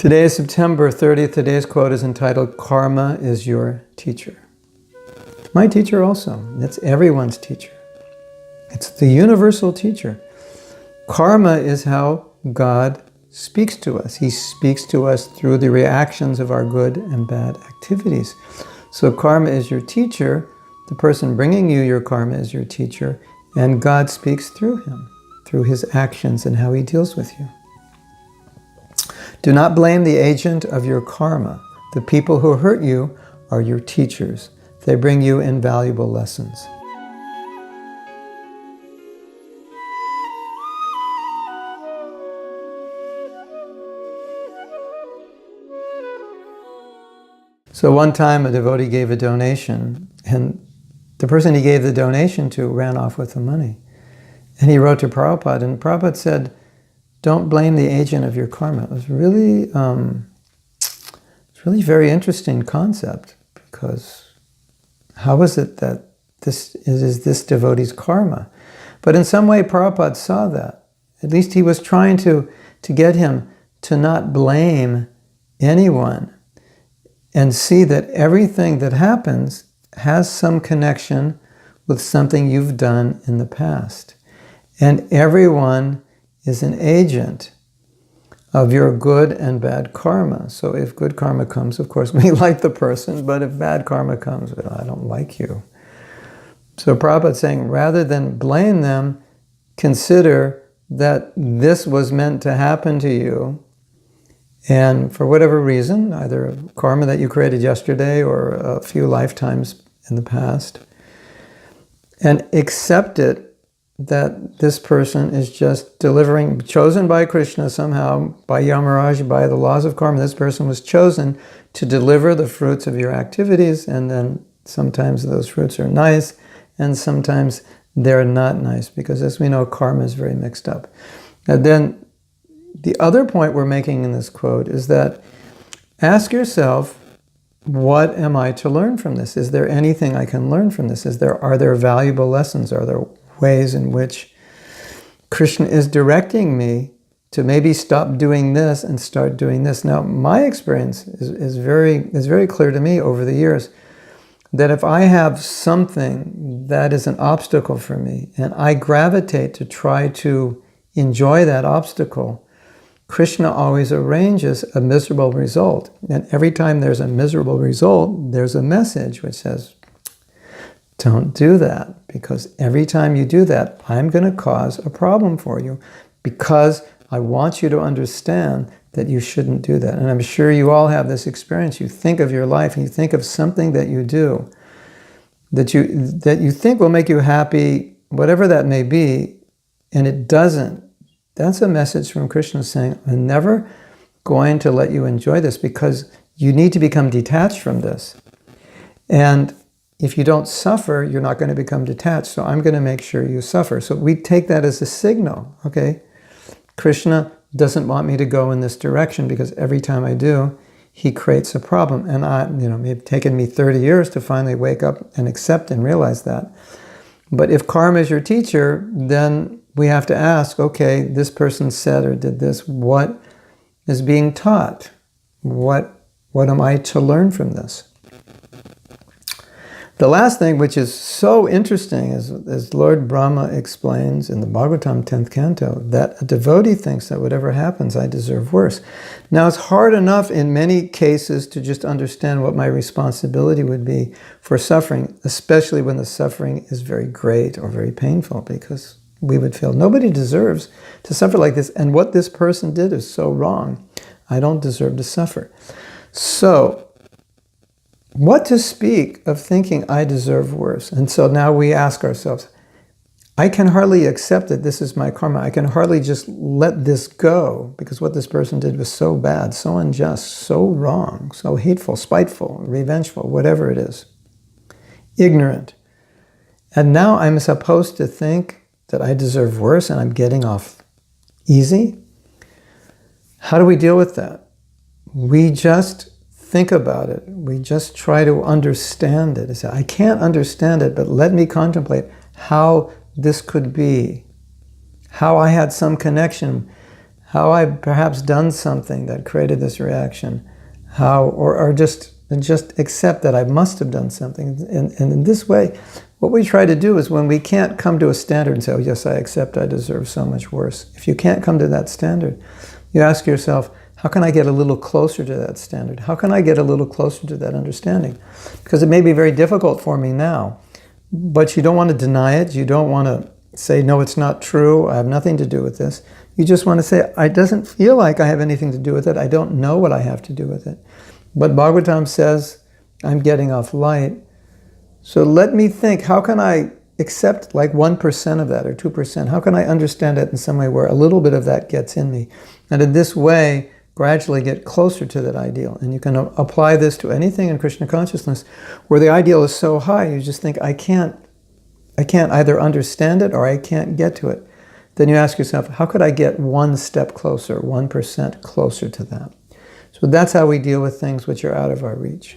Today is September 30th. Today's quote is entitled, "Karma is your teacher." It's my teacher also. It's everyone's teacher. It's the universal teacher. Karma is how God speaks to us. He speaks to us through the reactions of our good and bad activities. So karma is your teacher. The person bringing you your karma is your teacher, and God speaks through him, through his actions and how he deals with you. Do not blame the agent of your karma. The people who hurt you are your teachers. They bring you invaluable lessons. So one time a devotee gave a donation, and the person he gave the donation to ran off with the money. And he wrote to Prabhupada, and Prabhupada said, "Don't blame the agent of your karma." It was really very interesting concept, because how is it that this is this devotee's karma? But in some way Prabhupada saw that. At least he was trying to get him to not blame anyone, and see that everything that happens has some connection with something you've done in the past. And everyone is an agent of your good and bad karma. So if good karma comes, of course, we like the person, but if bad karma comes, well, I don't like you. So Prabhupada's saying, rather than blame them, consider that this was meant to happen to you, and for whatever reason, either karma that you created yesterday or a few lifetimes in the past, and accept it that this person is just delivering, chosen by Krishna somehow, by Yamaraj, by the laws of karma. This person was chosen to deliver the fruits of your activities, and then sometimes those fruits are nice, and sometimes they're not nice, because as we know, karma is very mixed up. And then the other point we're making in this quote is that ask yourself, what am I to learn from this? Is there anything I can learn from this? Are there valuable lessons? Are there ways in which Krishna is directing me to maybe stop doing this and start doing this? Now, my experience is very clear to me over the years that if I have something that is an obstacle for me and I gravitate to try to enjoy that obstacle, Krishna always arranges a miserable result. And every time there's a miserable result, there's a message which says, don't do that, because every time you do that, I'm going to cause a problem for you, because I want you to understand that you shouldn't do that. And I'm sure you all have this experience. You think of your life and you think of something that you do that you think will make you happy, whatever that may be, and it doesn't. That's a message from Krishna saying, I'm never going to let you enjoy this, because you need to become detached from this. And if you don't suffer, you're not going to become detached. So I'm going to make sure you suffer. So we take that as a signal. Okay, Krishna doesn't want me to go in this direction, because every time I do, he creates a problem. And it may have taken me 30 years to finally wake up and accept and realize that. But if karma is your teacher, then we have to ask, okay, this person said or did this. What is being taught? What am I to learn from this? The last thing, which is so interesting, is as Lord Brahma explains in the Bhagavatam 10th canto, that a devotee thinks that whatever happens, I deserve worse. Now, it's hard enough in many cases to just understand what my responsibility would be for suffering, especially when the suffering is very great or very painful, because we would feel nobody deserves to suffer like this, and what this person did is so wrong. I don't deserve to suffer. So, what to speak of thinking I deserve worse? And so now we ask ourselves, I can hardly accept that this is my karma. I can hardly just let this go, because what this person did was so bad, so unjust, so wrong, so hateful, spiteful, revengeful, whatever it is, ignorant. And now I'm supposed to think that I deserve worse and I'm getting off easy? How do we deal with that? We just think about it. We just try to understand it. I say, I can't understand it, but let me contemplate how this could be, how I had some connection, how I've perhaps done something that created this reaction, or just accept that I must have done something. And in this way, what we try to do is when we can't come to a standard and say, oh yes, I accept I deserve so much worse. If you can't come to that standard, you ask yourself, how can I get a little closer to that standard? How can I get a little closer to that understanding? Because it may be very difficult for me now, but you don't want to deny it. You don't want to say, no, it's not true. I have nothing to do with this. You just want to say, it doesn't feel like I have anything to do with it. I don't know what I have to do with it. But Bhagavatam says, I'm getting off light. So let me think, how can I accept like 1% of that or 2%? How can I understand it in some way where a little bit of that gets in me? And in this way, gradually get closer to that ideal. And you can apply this to anything in Krishna consciousness where the ideal is so high, you just think, I can't either understand it or I can't get to it. Then you ask yourself, how could I get 1 step closer, 1% closer to that? So that's how we deal with things which are out of our reach.